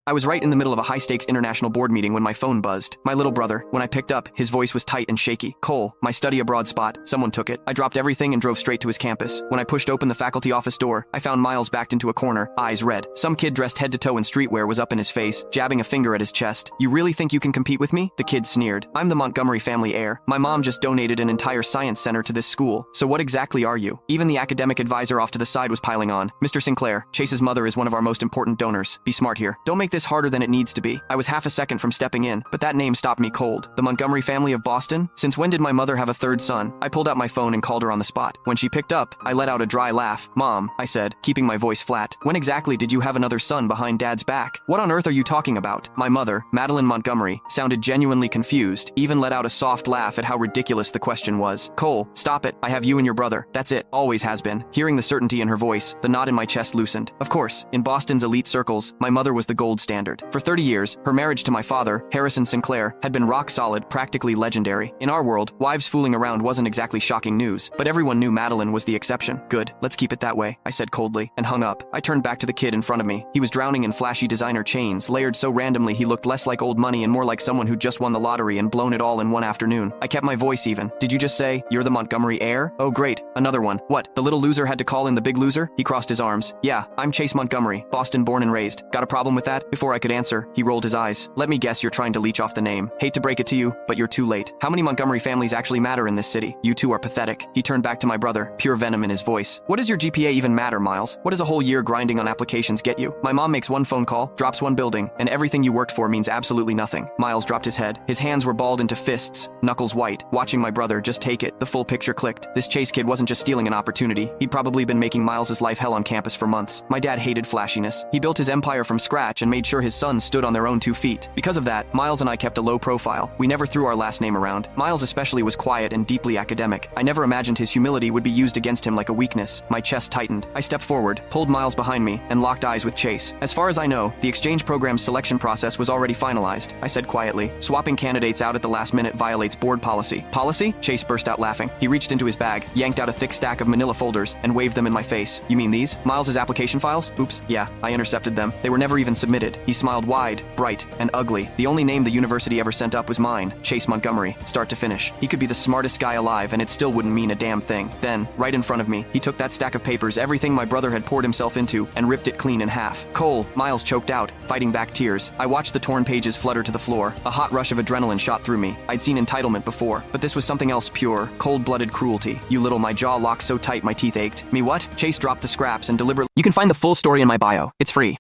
I was right in the middle of a high-stakes international board meeting when my phone buzzed. My little brother. When I picked up, his voice was tight and shaky. Cole, my study abroad spot. Someone took it. I dropped everything and drove straight to his campus. When I pushed open the faculty office door, I found Miles backed into a corner, eyes red. Some kid dressed head to toe in streetwear was up in his face, jabbing a finger at his chest. You really think you can compete with me? The kid sneered. I'm the Montgomery family heir. My mom just donated an entire science center to this school. So what exactly are you? Even the academic advisor off to the side was piling on. Mr. Sinclair, Chase's mother is one of our most important donors. Be smart here. Don't make this harder than it needs to be. I was half a second from stepping in, but that name stopped me cold. The Montgomery family of Boston? Since when did my mother have a third son? I pulled out my phone and called her on the spot. When she picked up, I let out a dry laugh. Mom, I said, keeping my voice flat. When exactly did you have another son behind Dad's back? What on earth are you talking about? My mother, Madeline Montgomery, sounded genuinely confused, even let out a soft laugh at how ridiculous the question was. Cole, stop it. I have you and your brother. That's it. Always has been. Hearing the certainty in her voice, the knot in my chest loosened. Of course, in Boston's elite circles, my mother was the gold standard. For 30 years, her marriage to my father, Harrison Sinclair, had been rock solid, practically legendary. In our world, wives fooling around wasn't exactly shocking news, but everyone knew Madeline was the exception. Good, let's keep it that way, I said coldly, and hung up. I turned back to the kid in front of me. He was drowning in flashy designer chains, layered so randomly he looked less like old money and more like someone who'd just won the lottery and blown it all in one afternoon. I kept my voice even. Did you just say, you're the Montgomery heir? Oh great, another one. What, the little loser had to call in the big loser? He crossed his arms. Yeah, I'm Chase Montgomery, Boston born and raised. Got a problem with that? Before I could answer, he rolled his eyes. Let me guess you're trying to leech off the name. Hate to break it to you, but you're too late. How many Montgomery families actually matter in this city? You two are pathetic. He turned back to my brother, pure venom in his voice. What does your GPA even matter, Miles? What does a whole year grinding on applications get you? My mom makes one phone call, drops one building, and everything you worked for means absolutely nothing. Miles dropped his head. His hands were balled into fists, knuckles white. Watching my brother just take it, the full picture clicked. This Chase kid wasn't just stealing an opportunity. He'd probably been making Miles's life hell on campus for months. My dad hated flashiness. He built his empire from scratch and made sure his sons stood on their own 2 feet. Because of that, Miles and I kept a low profile. We never threw our last name around. Miles especially was quiet and deeply academic. I never imagined his humility would be used against him like a weakness. My chest tightened. I stepped forward, pulled Miles behind me, and locked eyes with Chase. As far as I know, the exchange program's selection process was already finalized, I said quietly. Swapping candidates out at the last minute violates board policy. Policy? Chase burst out laughing. He reached into his bag, yanked out a thick stack of manila folders, and waved them in my face. You mean these? Miles's application files? Oops, yeah, I intercepted them. They were never even submitted. He smiled wide, bright, and ugly. The only name the university ever sent up was mine, Chase Montgomery, start to finish. He could be the smartest guy alive and it still wouldn't mean a damn thing. Then, right in front of me, he took that stack of papers, everything my brother had poured himself into, and ripped it clean in half. Cole, Miles choked out, fighting back tears. I watched the torn pages flutter to the floor. A hot rush of adrenaline shot through me. I'd seen entitlement before, but this was something else pure, cold-blooded cruelty. My jaw locked so tight my teeth ached. Me what? Chase dropped the scraps and deliberately— You can find the full story in my bio. It's free.